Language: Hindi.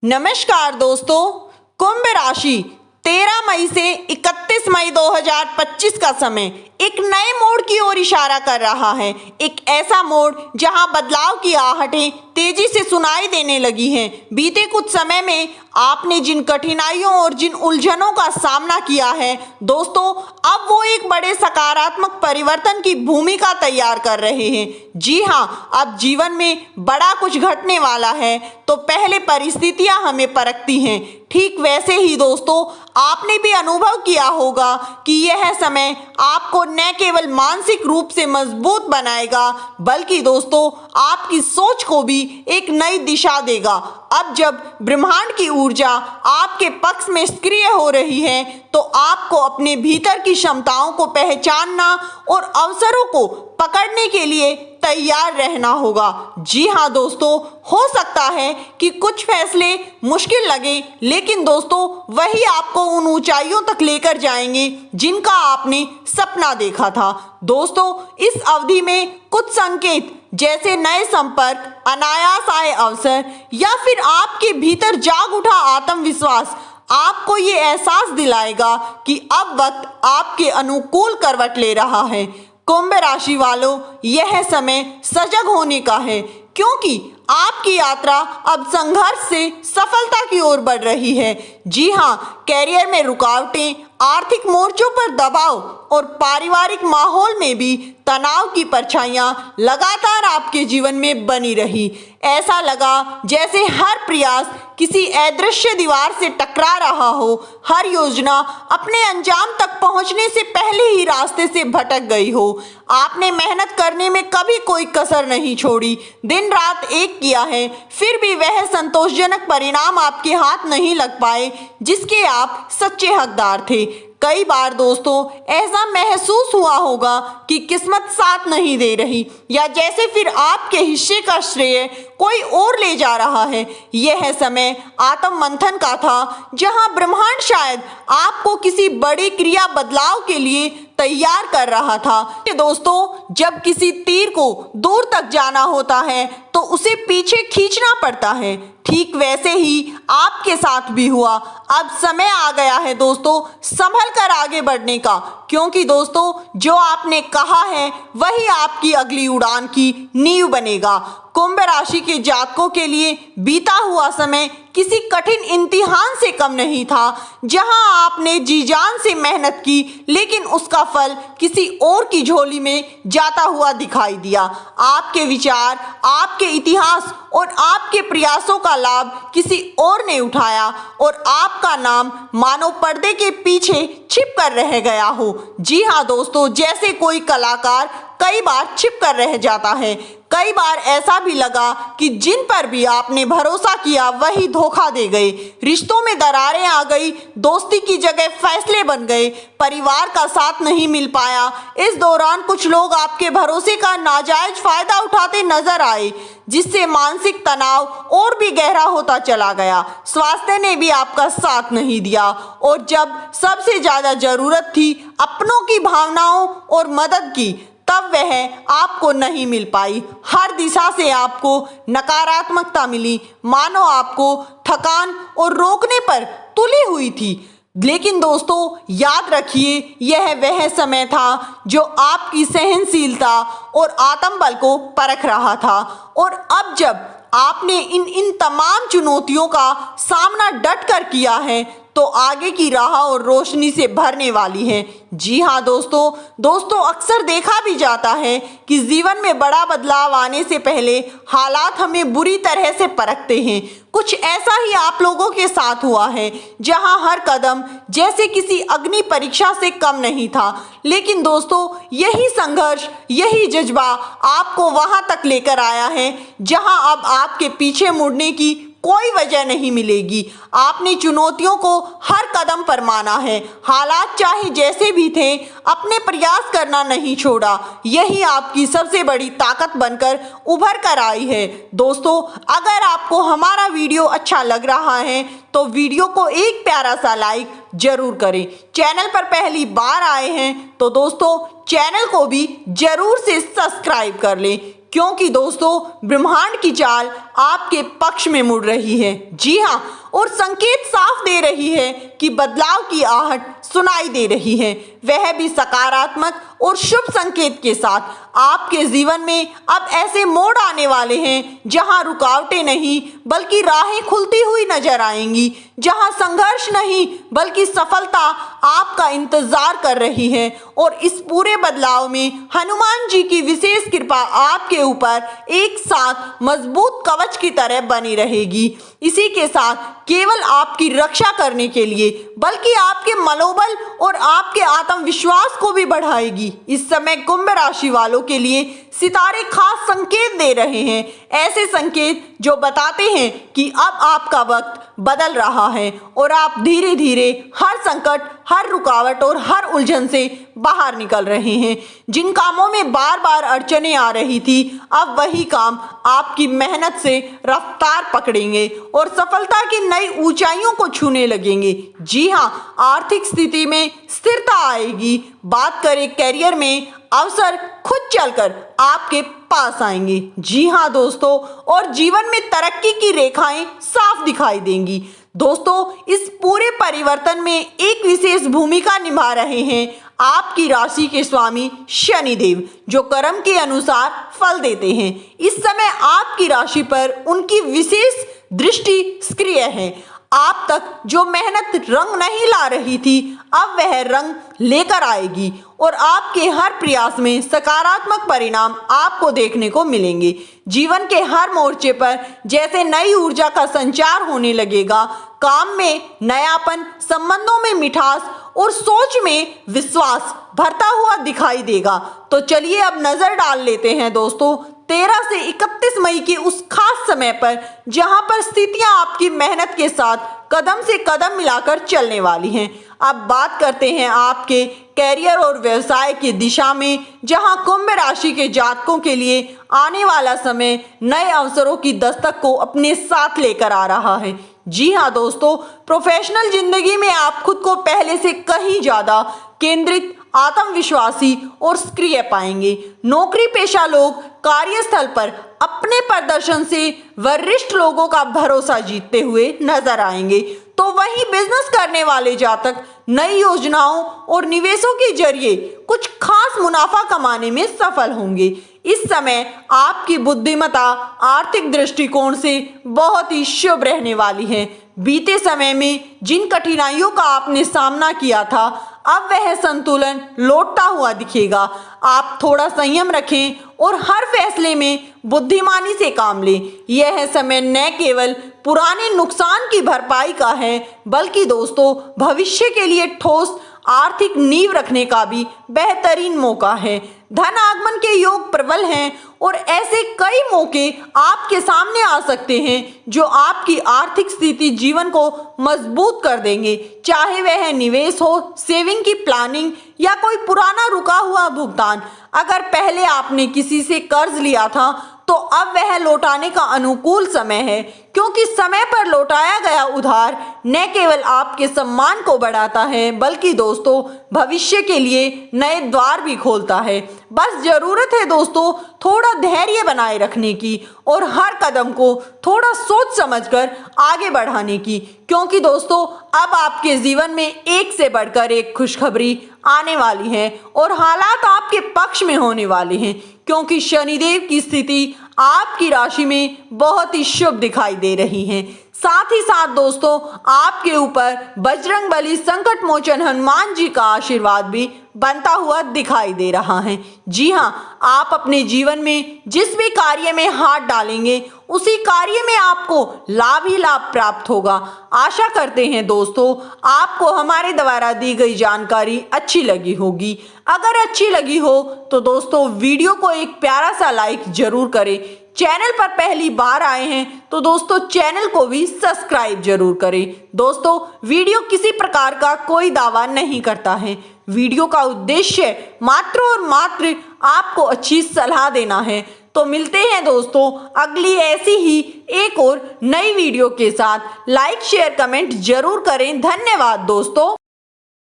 नमस्कार दोस्तों, कुंभ राशि 13 मई से 31 मई 2025 का समय एक नए मोड़ की ओर इशारा कर रहा है। एक ऐसा मोड़ जहां बदलाव की आहटें तेजी से सुनाई देने लगी हैं। बीते कुछ समय में आपने जिन कठिनाइयों और जिन उलझनों का सामना किया है दोस्तों, अब वो एक बड़े सकारात्मक परिवर्तन की भूमिका तैयार कर रहे हैं। जी हाँ, अब जीवन में बड़ा कुछ घटने वाला है तो पहले परिस्थितियां हमें परखती हैं। ठीक वैसे ही दोस्तों, आपने भी अनुभव किया होगा कि यह समय आपको न केवल मानसिक रूप से मजबूत बनाएगा बल्कि दोस्तों आपकी सोच को भी एक नई दिशा देगा। अब जब ब्रह्मांड की ऊर्जा आपके पक्ष में सक्रिय हो रही है तो आपको अपने भीतर की क्षमताओं को पहचानना और अवसरों को पकड़ने के लिए तैयार रहना होगा। जी हाँ दोस्तों, हो सकता है कि कुछ फैसले मुश्किल लगे, लेकिन दोस्तों वही आपको उन ऊंचाइयों तक लेकर जाएंगे जिनका आपने सपना देखा था। दोस्तों, इस अवधि में कुछ संकेत जैसे नए संपर्क, अनायास आए अवसर या फिर आपके भीतर जाग उठा आत्मविश्वास आपको ये एहसास दिलाएगा कि अब वक्त आपके अनुकूल करवट ले रहा है। कुंभ राशि वालों, यह समय सजग होने का है क्योंकि आपकी यात्रा अब संघर्ष से सफलता की ओर बढ़ रही है। जी हाँ, कैरियर में रुकावटें, आर्थिक मोर्चों पर दबाव और पारिवारिक माहौल में भी तनाव की परछाइयां लगातार आपके जीवन में बनी रही। ऐसा लगा जैसे हर प्रयास किसी अदृश्य दीवार से टकरा रहा हो, हर योजना अपने अंजाम तक पहुंचने से पहले ही रास्ते से भटक गई हो। आपने मेहनत करने में कभी कोई कसर नहीं छोड़ी, दिन रात एक किया है, फिर भी वह संतोषजनक परिणाम आपके हाथ नहीं लग पाए जिसके आप सच्चे हकदार थे। कई बार दोस्तों ऐसा महसूस हुआ होगा कि किस्मत साथ नहीं दे रही या जैसे फिर आपके हिस्से का श्रेय कोई और ले जा रहा है। यह समय आत्म मंथन का था जहां ब्रह्मांड शायद आपको किसी बड़ी क्रिया बदलाव के लिए तैयार कर रहा था। दोस्तों, जब किसी तीर को दूर तक जाना होता है तो उसे पीछे खींचना पड़ता है। ठीक वैसे ही आपके साथ भी हुआ। अब समय आ गया है दोस्तों संभल कर आगे बढ़ने का, क्योंकि दोस्तों जो आपने कहा है वही आपकी अगली उड़ान की नींव बनेगा। कुंभ राशि के जातकों के लिए बीता हुआ समय किसी कठिन इम्तिहान से कम नहीं था, जहां आपने जी जान से मेहनत की लेकिन उसका फल किसी और की झोली में जाता हुआ दिखाई दिया। आपके विचार, आपके इतिहास और आपके प्रयासों का लाभ किसी और ने उठाया और आपका नाम मानो पर्दे के पीछे छिप कर रह गया हो। जी हाँ दोस्तों, जैसे कोई कलाकार कई बार छिप कर रह जाता है। कई बार ऐसा भी लगा कि जिन पर भी आपने भरोसा किया वही धोखा दे गए। रिश्तों में दरारें आ गई, दोस्ती की जगह फैसले बन गए, परिवार का साथ नहीं मिल पाया। इस दौरान कुछ लोग आपके भरोसे का नाजायज फायदा उठाते नजर आए, जिससे मानसिक तनाव और भी गहरा होता चला गया। स्वास्थ्य ने भी आपका साथ नहीं दिया और जब सबसे ज्यादा जरूरत थी अपनों की भावनाओं और मदद की, तब वह आपको नहीं मिल पाई। हर दिशा से आपको नकारात्मकता मिली, मानो आपको थकान और रोकने पर तुली हुई थी। लेकिन दोस्तों याद रखिए, यह वह समय था जो आपकी सहनशीलता और आत्मबल को परख रहा था। और अब जब आपने इन तमाम चुनौतियों का सामना डट कर किया है तो आगे की राह और रोशनी से भरने वाली है। जी हाँ दोस्तों अक्सर देखा भी जाता है कि जीवन में बड़ा बदलाव आने से पहले हालात हमें बुरी तरह से परखते हैं। कुछ ऐसा ही आप लोगों के साथ हुआ है, जहां हर कदम जैसे किसी अग्नि परीक्षा से कम नहीं था। लेकिन दोस्तों यही संघर्ष, यही जज्बा आपको वहां तक लेकर आया है जहां अब आपके पीछे मुड़ने की कोई वजह नहीं मिलेगी। आपने चुनौतियों को हर कदम पर माना है, हालात चाहे जैसे भी थे अपने प्रयास करना नहीं छोड़ा। यही आपकी सबसे बड़ी ताकत बनकर उभर कर आई है। दोस्तों, अगर आपको हमारा वीडियो अच्छा लग रहा है तो वीडियो को एक प्यारा सा लाइक जरूर करें। चैनल पर पहली बार आए हैं तो दोस्तों चैनल को भी जरूर से सब्सक्राइब कर लें, क्योंकि दोस्तों ब्रह्मांड की चाल आपके पक्ष में मुड़ रही है। जी हाँ, और संकेत साफ दे रही है कि बदलाव की आहट सुनाई दे रही है, वह भी सकारात्मक और शुभ संकेत के साथ। आपके जीवन में अब ऐसे मोड़ आने वाले हैं जहां रुकावटें नहीं बल्कि राहें खुलती हुई नजर आएंगी, जहां संघर्ष नहीं बल्कि सफलता आपका इंतजार कर रही है। और इस पूरे बदलाव में हनुमान जी की विशेष कृपा आपके ऊपर एक साथ मजबूत कवच की तरह बनी रहेगी। इसी के साथ केवल आपकी रक्षा करने के लिए बल्कि आपके मनोबल और आपके आत्मविश्वास को भी बढ़ाएगी। इस समय कुंभ राशि वालों के लिए सितारे खास संकेत दे रहे हैं, ऐसे संकेत जो बताते हैं कि अब आपका वक्त बदल रहा है और आप धीरे धीरे हर संकट, हर रुकावट और हर उलझन से बाहर निकल रहे हैं। जिन कामों में बार बार अड़चनें आ रही थी, अब वही काम आपकी मेहनत से रफ्तार पकड़ेंगे और सफलता की नई ऊंचाइयों को छूने लगेंगे। जी हाँ, आर्थिक स्थिति में स्थिरता आएगी। बात करें करियर में, अवसर खुद चलकर आपके पास आएंगे। जी हाँ दोस्तों, और जीवन में तरक्की की रेखाएं साफ दिखाई देंगी। दोस्तों, इस पूरे परिवर्तन में एक विशेष भूमिका निभा रहे हैं आपकी राशि के स्वामी शनिदेव, जो कर्म के अनुसार फल देते हैं। इस समय आपकी राशि पर उनकी विशेष दृष्टि सक्रिय है। आप तक जो मेहनत रंग नहीं ला रही थी, अब वह रंग लेकर आएगी और आपके हर प्रयास में सकारात्मक परिणाम आपको देखने को मिलेंगे। जीवन के हर मोर्चे पर जैसे नई ऊर्जा का संचार होने लगेगा। काम में नयापन, संबंधों में मिठास और सोच में विश्वास भरता हुआ दिखाई देगा। तो चलिए अब नजर डाल लेते हैं दोस्तों 13 से 31 मई के उस खास समय पर जहां पर स्थितियां आपकी मेहनत के साथ कदम से कदम मिलाकर चलने वाली हैं। अब बात करते हैं आपके कैरियर और व्यवसाय की दिशा में, जहां कुंभ राशि के जातकों के लिए आने वाला समय नए अवसरों की दस्तक को अपने साथ लेकर आ रहा है। जी हाँ दोस्तों, प्रोफेशनल जिंदगी में आप खुद को पहले से कहीं ज्यादा केंद्रित, आत्मविश्वासी और सक्रिय पाएंगे। नौकरी पेशा लोग कार्यस्थल पर अपने प्रदर्शन से वरिष्ठ लोगों का भरोसा जीतते हुए नजर आएंगे। तो वहीं बिजनेस करने वाले जातक नई योजनाओं और निवेशों के जरिए कुछ खास मुनाफा कमाने में सफल होंगे। इस समय आपकी बुद्धिमत्ता आर्थिक दृष्टिकोण से बहुत ही शुभ रहने वाली है। बीते समय में जिन कठिनाइयों का आपने सामना किया था, अब वह संतुलन लौटता हुआ दिखेगा। आप थोड़ा संयम रखें और हर फैसले में बुद्धिमानी से काम लें। यह समय न केवल पुराने नुकसान की भरपाई का है, बल्कि दोस्तों भविष्य के लिए ठोस आर्थिक नींव रखने का भी बेहतरीन मौका है। धन आगमन के योग प्रबल हैं और ऐसे कई मौके आपके सामने आ सकते हैं जो आपकी आर्थिक स्थिति जीवन को मजबूत कर देंगे। चाहे वह निवेश हो, सेविंग की प्लानिंग या कोई पुराना रुका हुआ भुगतान। अगर पहले आपने किसी से कर्ज लिया था तो अब वह लौटाने का अनुकूल समय है, क्योंकि समय पर लौटाया गया उधार न केवल आपके सम्मान को बढ़ाता है, बल्कि दोस्तों भविष्य के लिए नए द्वार भी खोलता है। बस जरूरत है दोस्तों थोड़ा धैर्य बनाए रखने की और हर कदम को थोड़ा सोच समझकर आगे बढ़ाने की, क्योंकि दोस्तों अब आपके जीवन में एक से बढ़कर एक खुशखबरी आने वाली है और हालात आपके पक्ष में होने वाले हैं, क्योंकि शनिदेव की स्थिति आपकी राशि में बहुत ही शुभ दिखाई दे रही है। साथ ही साथ दोस्तों आपके ऊपर बजरंगबली संकट मोचन हनुमान जी का आशीर्वाद भी बनता हुआ दिखाई दे रहा है। जी हाँ, आप अपने जीवन में जिस भी कार्य में हाथ डालेंगे उसी कार्य में आपको लाभ ही लाभ प्राप्त होगा। आशा करते हैं दोस्तों आपको हमारे द्वारा दी गई जानकारी अच्छी लगी होगी। अगर अच्छी लगी हो तो दोस्तों वीडियो को एक प्यारा सा लाइक जरूर करें। चैनल पर पहली बार आए हैं तो दोस्तों चैनल को भी सब्सक्राइब जरूर करें। दोस्तों वीडियो किसी प्रकार का कोई दावा नहीं करता है। वीडियो का उद्देश्य मात्र और मात्र आपको अच्छी सलाह देना है। तो मिलते हैं दोस्तों अगली ऐसी ही एक और नई वीडियो के साथ। लाइक शेयर कमेंट जरूर करें। धन्यवाद दोस्तों।